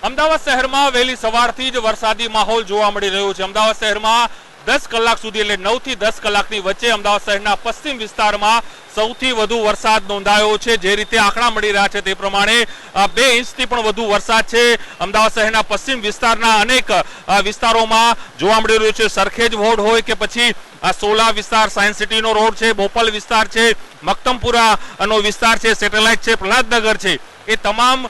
અમદાવાદ શહેરમાં વહેલી સવારથી જ વરસાદી માહોલ જોવા મળી રહ્યો છે। અમદાવાદ શહેરમાં 10 કલાક સુધી એટલે 9 થી 10 કલાકની વચ્ચે અમદાવાદ શહેરના પશ્ચિમ વિસ્તારમાં સૌથી વધુ વરસાદ નોંધાયો છે। જે રીતે આંકડા મળી રહ્યા છે તે પ્રમાણે 2 ઇંચથી પણ વધુ વરસાદ છે અમદાવાદ શહેરના પશ્ચિમ વિસ્તારના અનેક વિસ્તારોમાં જોવા મળી રહ્યો છે। સરખેજ વોર્ડ હોય કે પછી સોલા વિસ્તાર, સાયન્સ સિટીનો રોડ છે, બોપલ વિસ્તાર છે, મક્તમપુરાનો વિસ્તાર છે, સેટેલાઇટ છે, પ્રહલાદનગર છે, એ તમામ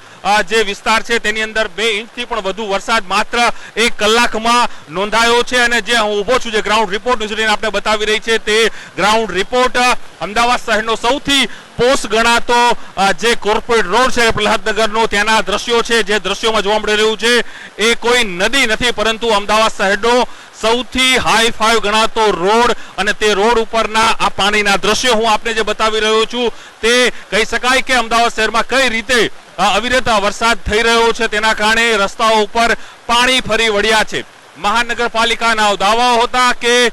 જે વિસ્તાર છે તેની અંદર 2 ઇંચથી પણ વધુ વરસાદ માત્ર 1 કલાકમાં નોંધાયો છે। અને જે હું ઊભો છું, જે ગ્રાઉન્ડ રિપોર્ટ ન્યૂઝ આપણે બતાવી રહી છે તે ગ્રાઉન્ડ રિપોર્ટ અમદાવાદ શહેરનો સૌથી પોસ્ટ ગણાતો જે કોર્પોરેટ રોડ છે પ્રહલાદનગરનો, ત્યાંના દ્રશ્યો છે। જે દ્રશ્યોમાં જોવા મળી રહ્યું છે એ કોઈ નદી નથી, પરંતુ અમદાવાદ શહેરનો સૌથી હાઈ ફાઈવ ગણાતો રોડ, અને તે રોડ ઉપરના આ પાણીના દ્રશ્યો હું આપને જે બતાવી રહ્યો છું તે કહી શકાય કે અમદાવાદ શહેરમાં કઈ રીતે અવિરત વરસાદ થઈ રહ્યો છે તેના કારણે રસ્તાઓ ઉપર પાણી ફરી વળ્યા છે। મહાનગરપાલિકાના દાવાઓ હતા કે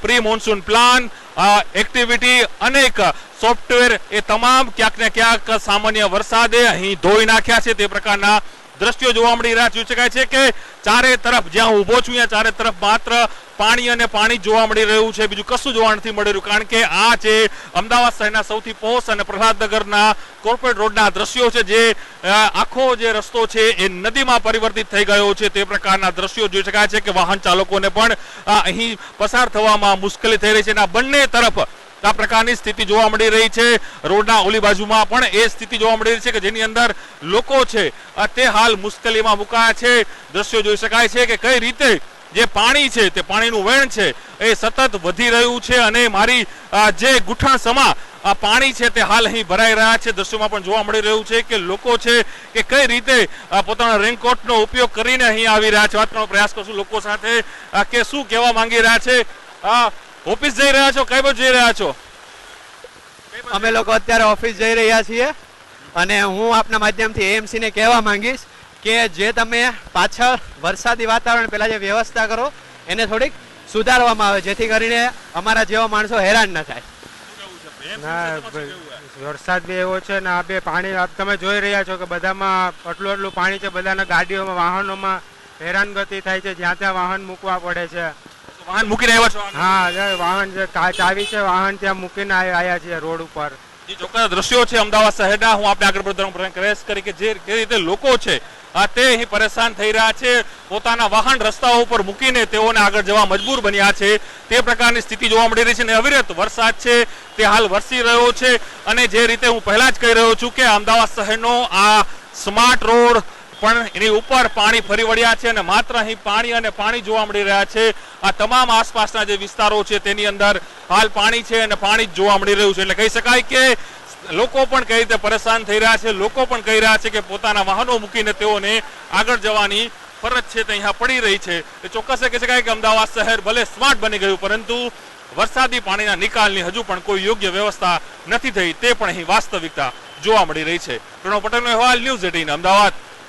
પ્રી મોન્સૂન પ્લાન, એક્ટિવિટી, અનેક સોફ્ટવેર, એ તમામ ક્યાંક ને ક્યાંક સામાન્ય વરસાદે અહીં ધોઈ નાખ્યા છે। તે પ્રકારના દ્રશ્યો જોવા મળી રહ્યા જોઈ શકાય છે કે ચારે તરફ, જ્યાં હું ઊભો છું ત્યાં ચારે તરફ માત્ર પાણી અને પાણી જોવા મળી રહ્યું છે, બીજું કશું જોવા નથી મળી રહ્યું। કારણ કે આ જે અમદાવાદ શહેરના સૌથી પોશ અને પ્રહલાદનગરના કોર્પોરેટ રોડના દ્રશ્યો છે, જે આખો જે રસ્તો છે એ નદીમાં પરિવર્તિત થઈ ગયો છે, તે પ્રકારના દ્રશ્યો જોઈ શકાય છે કે વાહન ચાલકોને પણ અહીં પસાર થવામાં મુશ્કેલી થઈ રહી છે। અને બંને તરફ આ પ્રકારની સ્થિતિ જોવા મળી રહી છે। રોડના ઓલી બાજુમાં પણ એ સ્થિતિ જોવા મળી રહી છે કે જેની અંદર લોકો છે તે હાલ મુશ્કેલીમાં મુકાયા છે। દ્રશ્યો જોઈ શકાય છે કે કઈ રીતે જે પાણી છે તે પાણીનું વહેણ છે એ સતત વધી રહ્યું છે, અને મારી જે ગુઠણ સમા પાણી છે તે હાલ અહીં ભરાઈ રહ્યા છે। દ્રશ્યોમાં પણ જોવા મળી રહ્યું છે કે લોકો છે કે કઈ રીતે પોતાના રેનકોટનો ઉપયોગ કરીને અહીં આવી રહ્યા છે। વાત કરવાનો પ્રયાસ કરશું લોકો સાથે કે શું કહેવા માંગી રહ્યા છે। ઓફિસ જઈ રહ્યા છો, કઈ બાજુ જઈ રહ્યા છો? અમે લોકો અત્યારે ઓફિસ જઈ રહ્યા છીએ, અને હું આપના માધ્યમથી એએમસી ને કહેવા માંગીશ કે જે તમે પાછળ વરસાદી વાતાવરણ પહેલા જે વ્યવસ્થા કરો એને થોડીક સુધારવામાં આવે, જેથી કરીને અમારા જેવા માણસો હેરાન ન થાય। ના, વરસાદ બી એવો છે ને આ બે પાણી તમે જોઈ રહ્યા છો કે બધામાં આટલું પાણી છે, બધાના ગાડીઓમાં, વાહનોમાં હેરાનગતિ થાય છે, જ્યાં ત્યાં વાહન મૂકવા પડે છે। વાહન મૂકીને આવ્યા છો? હા, વાહન જે ચાવી છે વાહન ત્યાં મૂકીને આવ્યા છીએ રોડ ઉપર। જે ચોક્કસ દ્રશ્યો છે અમદાવાદ શહેરના, હું આપણે આગળ વધવાનો પ્રયાસ કરી કે જે રીતે લોકો છે તે અહીં પરેશાન થઈ રહ્યા છે, પોતાના વાહન રસ્તાઓ ઉપર મૂકીને તેઓને આગળ જવા મજબૂર બન્યા છે, તે પ્રકારની સ્થિતિ જોવા મળી રહી છે। અને અવિરત વરસાદ છે તે હાલ વરસી રહ્યો છે, અને જે રીતે હું પહેલા જ કહી રહ્યો છું કે અમદાવાદ શહેરનો આ સ્માર્ટ રોડ પણ એની ઉપર પાણી ફરી વળ્યા છે, અને માત્ર અહીં પાણી અને પાણી જોવા મળી રહ્યા છે। આ તમામ આસપાસના જે વિસ્તારો છે તેની અંદર હાલ પાણી છે અને પાણી જ જોવા મળી રહ્યું છે। એટલે કહી શકાય કે લોકો પણ કઈ રીતે પરેશાન થઈ રહ્યા છે, લોકો પણ કહી રહ્યા છે કે પોતાના વાહનો મૂકીને તેઓને આગળ જવાની ફરજ છે તે અહીંયા પડી રહી છે। એ ચોક્કસ કહી શકાય કે અમદાવાદ શહેર ભલે સ્માર્ટ બની ગયું, પરંતુ વરસાદી પાણીના નિકાલની હજુ પણ કોઈ યોગ્ય વ્યવસ્થા નથી થઈ, તે પણ અહીં વાસ્તવિકતા જોવા મળી રહી છે। પ્રણવ પટેલનો અહેવાલ, ન્યૂઝ 18 અમદાવાદ।